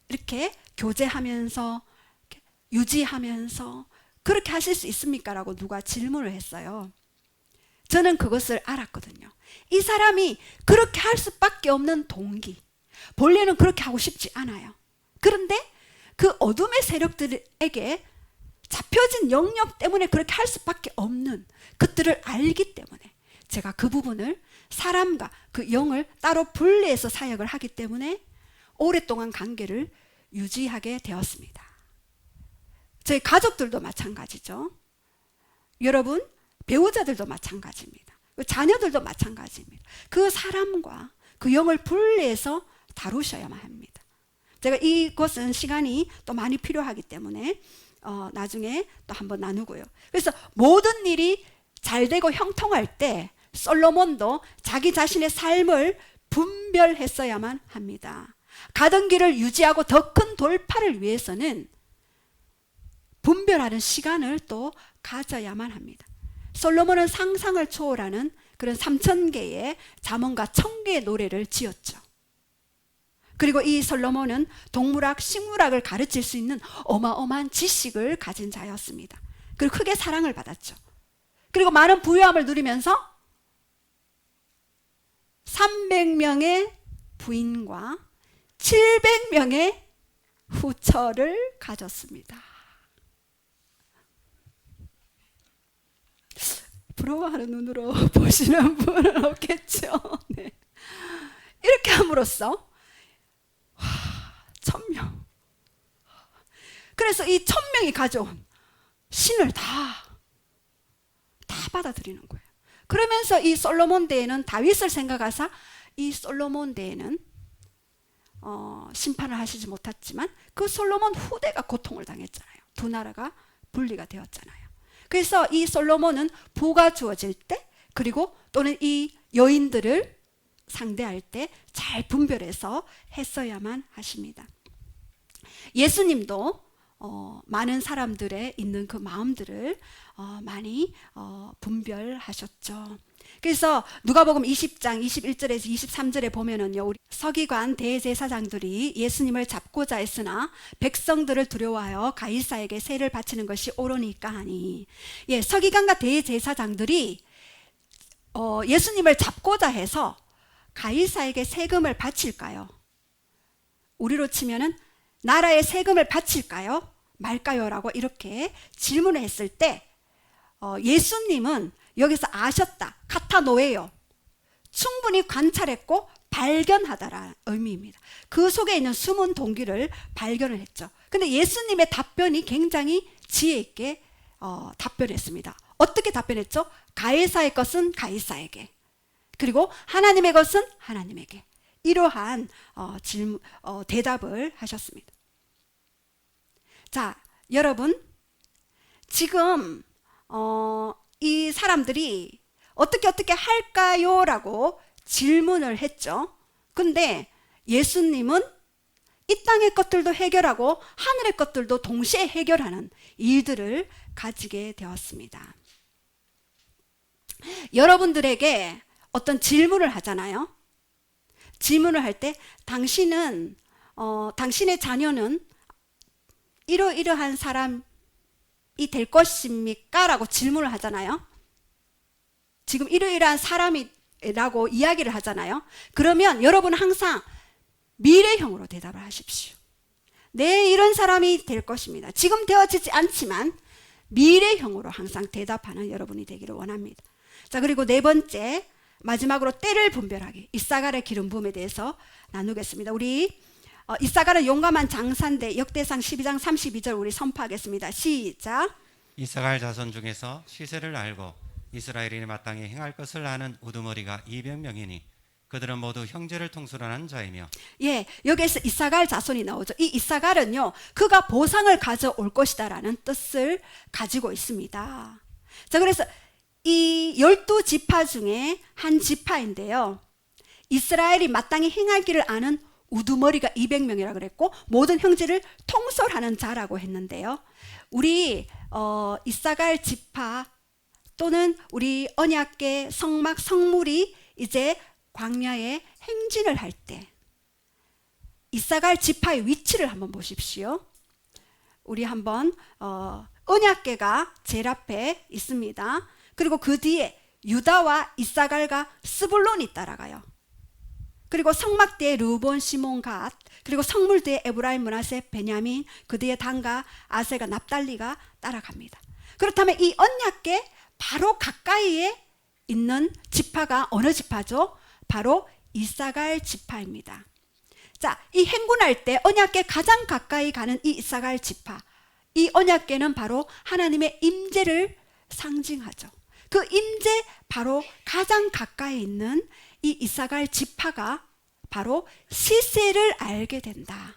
이렇게 교제하면서 유지하면서 그렇게 하실 수 있습니까? 라고 누가 질문을 했어요. 저는 그것을 알았거든요. 이 사람이 그렇게 할 수밖에 없는 동기, 본래는 그렇게 하고 싶지 않아요. 그런데 그 어둠의 세력들에게 잡혀진 영역 때문에 그렇게 할 수밖에 없는 것들을 알기 때문에 제가 그 부분을 사람과 그 영을 따로 분리해서 사역을 하기 때문에 오랫동안 관계를 유지하게 되었습니다. 저희 가족들도 마찬가지죠. 여러분, 배우자들도 마찬가지입니다. 자녀들도 마찬가지입니다. 그 사람과 그 영을 분리해서 다루셔야만 합니다. 제가 이것은 시간이 또 많이 필요하기 때문에 나중에 또 한번 나누고요. 그래서 모든 일이 잘 되고 형통할 때 솔로몬도 자기 자신의 삶을 분별했어야만 합니다. 가던 길을 유지하고 더 큰 돌파를 위해서는 분별하는 시간을 또 가져야만 합니다. 솔로몬은 상상을 초월하는 그런 3,000개의 잠언과 1,000개의 노래를 지었죠. 그리고 이 솔로몬은 동물학, 식물학을 가르칠 수 있는 어마어마한 지식을 가진 자였습니다. 그리고 크게 사랑을 받았죠. 그리고 많은 부유함을 누리면서 300명의 부인과 700명의 후처를 가졌습니다. 부러워하는 눈으로 보시는 분은 없겠죠. 네. 이렇게 함으로써 1,000명. 그래서 이 1,000명이 가져온 신을 다 받아들이는 거예요. 그러면서 이 솔로몬 대에는 다윗을 생각하사 이 솔로몬 대에는 심판을 하시지 못했지만 그 솔로몬 후대가 고통을 당했잖아요. 두 나라가 분리가 되었잖아요. 그래서 이 솔로몬은 부가 주어질 때, 그리고 또는 이 여인들을 상대할 때 잘 분별해서 했어야만 하십니다. 예수님도 많은 사람들의 있는 그 마음들을 많이 분별하셨죠. 그래서 누가복음 20장 21절에서 23절에 보면은요, 우리 서기관 대제사장들이 예수님을 잡고자 했으나 백성들을 두려워하여 가이사에게 세를 바치는 것이 옳으니까 하니, 서기관과 대제사장들이 예수님을 잡고자 해서 가이사에게 세금을 바칠까요? 우리로 치면은 나라에 세금을 바칠까요? 말까요? 라고 이렇게 질문을 했을 때 예수님은 여기서 아셨다, 카타노에요, 충분히 관찰했고 발견하다라는 의미입니다. 그 속에 있는 숨은 동기를 발견을 했죠. 근데 예수님의 답변이 굉장히 지혜 있게 답변했습니다. 어떻게 답변했죠? 가이사의 것은 가이사에게, 그리고 하나님의 것은 하나님에게. 이러한 대답을 하셨습니다. 자, 여러분, 지금 이 사람들이 어떻게 할까요? 라고 질문을 했죠. 근데 예수님은 이 땅의 것들도 해결하고 하늘의 것들도 동시에 해결하는 일들을 가지게 되었습니다. 여러분들에게 어떤 질문을 하잖아요. 질문을 할 때 당신의 자녀는 이러이러한 사람이 될 것입니까? 라고 질문을 하잖아요. 지금 이러이러한 사람이라고 이야기를 하잖아요. 그러면 여러분 항상 미래형으로 대답을 하십시오. 네, 이런 사람이 될 것입니다. 지금 되어지지 않지만 미래형으로 항상 대답하는 여러분이 되기를 원합니다. 자, 그리고 네 번째, 마지막으로 때를 분별하기, 이사갈의 기름 부음에 대해서 나누겠습니다. 우리 이사갈은 용감한 장사인데 역대상 12장 32절 우리 선포하겠습니다. 시작. 이사갈 자손 중에서 시세를 알고 이스라엘이 마땅히 행할 것을 아는 우두머리가 200명이니 그들은 모두 형제를 통솔하는 자이며. 예, 여기에서 이사갈 자손이 나오죠. 이 이사갈은요, 그가 보상을 가져올 것이다라는 뜻을 가지고 있습니다. 자, 그래서 이 12지파 중에 한 지파인데요, 이스라엘이 마땅히 행하기를 아는 우두머리가 200명이라 그랬고 모든 형제를 통솔하는 자라고 했는데요, 우리 이사갈 지파 또는 우리 언약궤 성막 성물이 이제 광야에 행진을 할 때 이사갈 지파의 위치를 한번 보십시오. 우리 한번 언약궤가 제일 앞에 있습니다. 그리고 그 뒤에 유다와 이사갈과 스불론이 따라가요. 그리고 성막 뒤에 르본, 시몬, 갓, 그리고 성물 뒤에 에브라임, 므낫세, 베냐민, 그 뒤에 단과 아세가, 납달리가 따라갑니다. 그렇다면 이 언약궤 바로 가까이에 있는 지파가 어느 지파죠? 바로 이사갈 지파입니다. 자, 이 행군할 때 언약궤 가장 가까이 가는 이 이사갈 지파, 이 언약궤는 바로 하나님의 임재를 상징하죠. 그 임재 바로 가장 가까이 있는 이 이사갈 지파가 바로 시세를 알게 된다.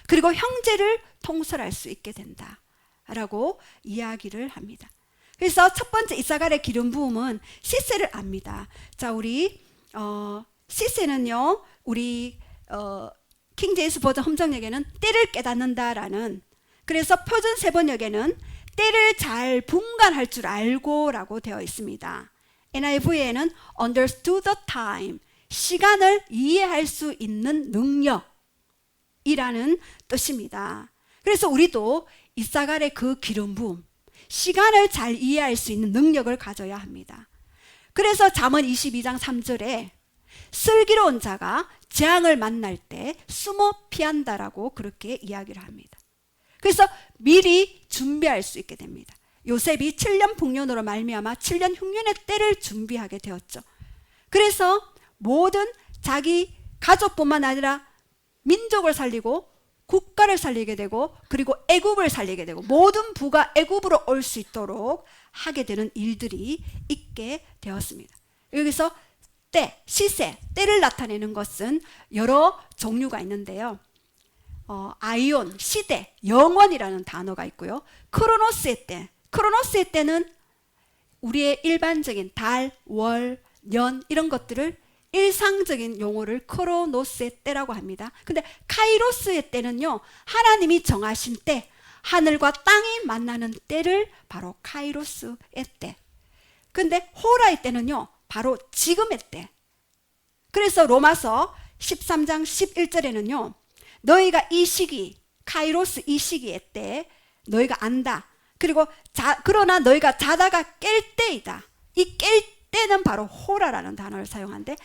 그리고 형제를 통솔할 수 있게 된다. 라고 이야기를 합니다. 그래서 첫 번째 이사갈의 기름 부음은 시세를 압니다. 자, 우리 시세는요, 우리 킹제임스 버전 험정역에는 때를 깨닫는다라는, 그래서 표준 세번역에는 때를 잘 분간할 줄 알고 라고 되어 있습니다. NIV에는 understood the time, 시간을 이해할 수 있는 능력이라는 뜻입니다. 그래서 우리도 이사갈의 그 기름 부음, 시간을 잘 이해할 수 있는 능력을 가져야 합니다. 그래서 잠언 22장 3절에 슬기로운 자가 재앙을 만날 때 숨어 피한다라고 그렇게 이야기를 합니다. 그래서 미리 준비할 수 있게 됩니다. 요셉이 7년 풍년으로 말미암아 7년 흉년의 때를 준비하게 되었죠. 그래서 모든 자기 가족뿐만 아니라 민족을 살리고 국가를 살리게 되고 그리고 애굽을 살리게 되고 모든 부가 애굽으로 올 수 있도록 하게 되는 일들이 있게 되었습니다. 여기서 때, 시세, 때를 나타내는 것은 여러 종류가 있는데요. 아이온, 시대, 영원이라는 단어가 있고요. 크로노스의 때, 크로노스의 때는 우리의 일반적인 달, 월, 년 이런 것들을 일상적인 용어를 크로노스의 때라고 합니다. 근데 카이로스의 때는요, 하나님이 정하신 때, 하늘과 땅이 만나는 때를 바로 카이로스의 때. 근데 호라의 때는요, 바로 지금의 때. 그래서 로마서 13장 11절에는요, 너희가 이 시기, 카이로스 이 시기의 때 너희가 안다. 그리고 그러나 너희가 자다가 깰 때이다. 이 깰 때는 바로 호라라는 단어를 사용하는데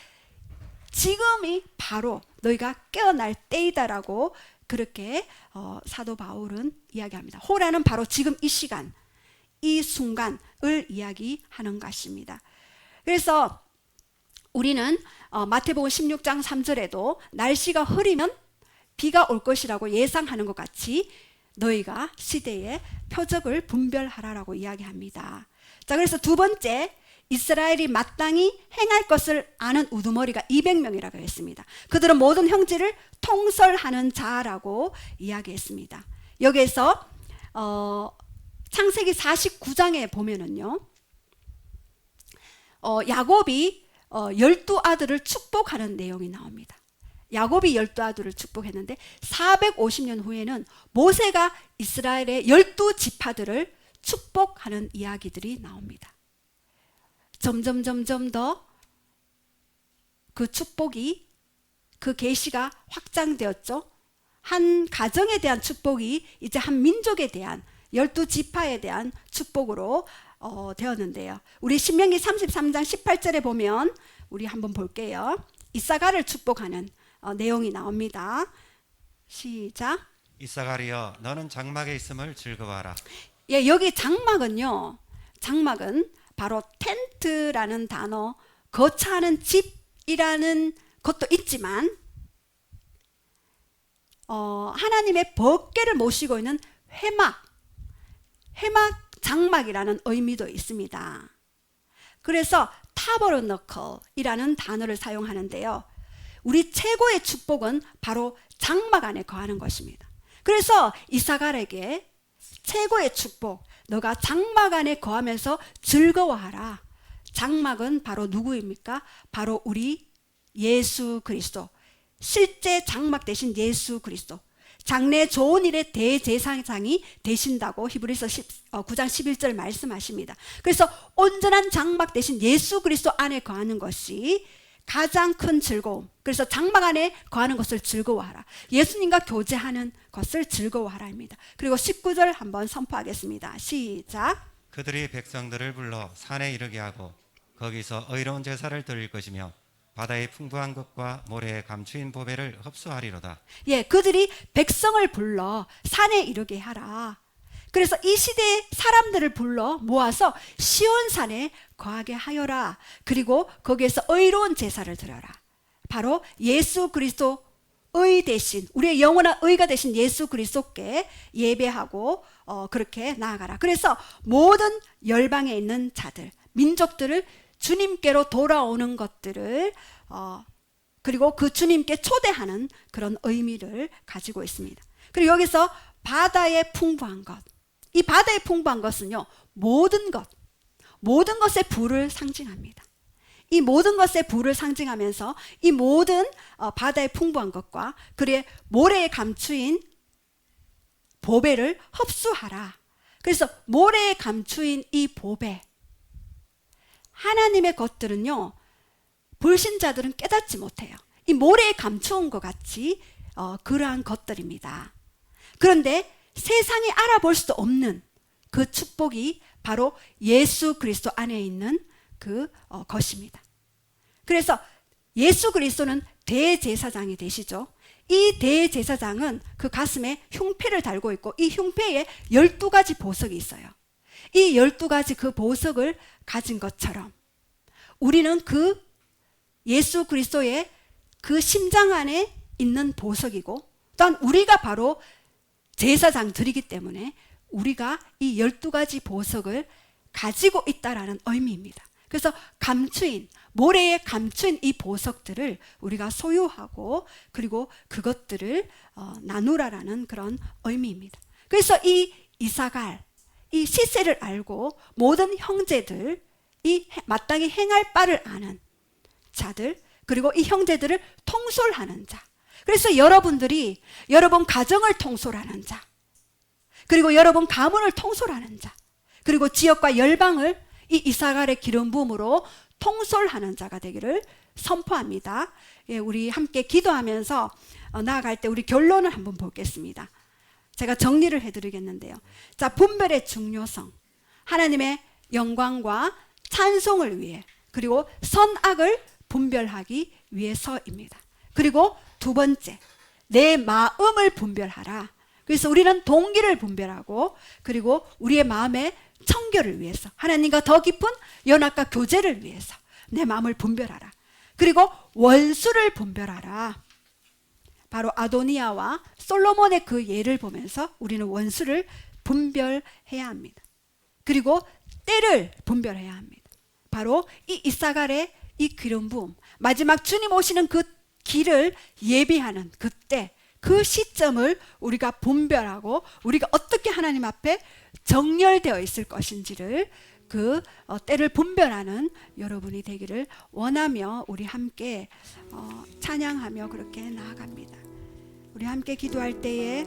지금이 바로 너희가 깨어날 때이다라고 그렇게 사도 바울은 이야기합니다. 호라는 바로 지금 이 시간, 이 순간을 이야기하는 것입니다. 그래서 우리는 마태복음 16장 3절에도 날씨가 흐리면 비가 올 것이라고 예상하는 것 같이 너희가 시대의 표적을 분별하라라고 이야기합니다. 자, 그래서 두 번째, 이스라엘이 마땅히 행할 것을 아는 우두머리가 200명이라고 했습니다. 그들은 모든 형제를 통솔하는 자라고 이야기했습니다. 여기에서 창세기 49장에 보면은요, 야곱이 12아들을 축복하는 내용이 나옵니다. 야곱이 12아들을 축복했는데 450년 후에는 모세가 이스라엘의 12지파들을 축복하는 이야기들이 나옵니다. 점점 더 그 축복이, 그 계시가 확장되었죠. 한 가정에 대한 축복이 이제 한 민족에 대한 12지파에 대한 축복으로 되었는데요. 우리 신명기 33장 18절에 보면 우리 한번 볼게요. 이사가를 축복하는 내용이 나옵니다. 시작. 이사가리여 너는 장막에 있음을 즐거워하라. 예, 여기 장막은요, 장막은 바로 텐트라는 단어, 거처하는 집이라는 것도 있지만 하나님의 법궤를 모시고 있는 회막 장막이라는 의미도 있습니다. 그래서 타버너클이라는 단어를 사용하는데요, 우리 최고의 축복은 바로 장막 안에 거하는 것입니다. 그래서 이사갈에게 최고의 축복, 너가 장막 안에 거하면서 즐거워하라. 장막은 바로 누구입니까? 바로 우리 예수 그리스도, 실제 장막 대신 예수 그리스도, 장래 좋은 일의 대제사장이 되신다고 히브리서 9장 11절 말씀하십니다. 그래서 온전한 장막 대신 예수 그리스도 안에 거하는 것이 가장 큰 즐거움. 그래서 장막 안에 거하는 것을 즐거워하라. 예수님과 교제하는 것을 즐거워하라입니다. 그리고 19절 한번 선포하겠습니다. 시작. 그들이 백성들을 불러 산에 이르게 하고 거기서 의로운 제사를 드릴 것이며 바다의 풍부한 것과 모래의 감추인 보배를 흡수하리로다. 예, 그들이 백성을 불러 산에 이르게 하라. 그래서 이 시대의 사람들을 불러 모아서 시온산에 거하게 하여라. 그리고 거기에서 의로운 제사를 드려라. 바로 예수 그리스도의 대신, 우리의 영원한 의가 되신 예수 그리스도께 예배하고 그렇게 나아가라. 그래서 모든 열방에 있는 자들, 민족들을 주님께로 돌아오는 것들을 그리고 그 주님께 초대하는 그런 의미를 가지고 있습니다. 그리고 여기서 바다의 풍부한 것, 이 바다의 풍부한 것은요, 모든 것의 부를 상징합니다. 이 모든 것의 부를 상징하면서 이 모든 바다의 풍부한 것과 그의 모래에 감추인 보배를 흡수하라. 그래서 모래에 감추인 이 보배, 하나님의 것들은요, 불신자들은 깨닫지 못해요. 이 모래에 감추은 것 같이 그러한 것들입니다. 그런데 세상이 알아볼 수도 없는 그 축복이 바로 예수 그리스도 안에 있는 그 것입니다. 그래서 예수 그리스도는 대제사장이 되시죠. 이 대제사장은 그 가슴에 흉패를 달고 있고 이 흉패에 12가지 보석이 있어요. 이 12가지 그 보석을 가진 것처럼 우리는 그 예수 그리스도의 그 심장 안에 있는 보석이고, 또한 우리가 바로 제사장들이기 때문에 우리가 이 12가지 보석을 가지고 있다라는 의미입니다. 그래서 감추인, 모래에 감추인 이 보석들을 우리가 소유하고 그리고 그것들을 나누라라는 그런 의미입니다. 그래서 이 이사갈, 이 시세를 알고 모든 형제들, 이 마땅히 행할 바를 아는 자들, 그리고 이 형제들을 통솔하는 자. 그래서 여러분들이 여러분 가정을 통솔하는 자, 그리고 여러분 가문을 통솔하는 자, 그리고 지역과 열방을 이 이사갈의 기름 부음으로 통솔하는 자가 되기를 선포합니다. 예, 우리 함께 기도하면서 나아갈 때 우리 결론을 한번 보겠습니다. 제가 정리를 해드리겠는데요. 자, 분별의 중요성, 하나님의 영광과 찬송을 위해, 그리고 선악을 분별하기 위해서입니다. 그리고 두 번째, 내 마음을 분별하라. 그래서 우리는 동기를 분별하고 그리고 우리의 마음의 청결을 위해서, 하나님과 더 깊은 연합과 교제를 위해서 내 마음을 분별하라. 그리고 원수를 분별하라. 바로 아도니아와 솔로몬의 그 예를 보면서 우리는 원수를 분별해야 합니다. 그리고 때를 분별해야 합니다. 바로 이 이사갈의 이 기름 부음, 마지막 주님 오시는 그 길을 예비하는 그때, 그 시점을 우리가 분별하고 우리가 어떻게 하나님 앞에 정렬되어 있을 것인지를 그 때를 분별하는 여러분이 되기를 원하며 우리 함께 찬양하며 그렇게 나아갑니다. 우리 함께 기도할 때에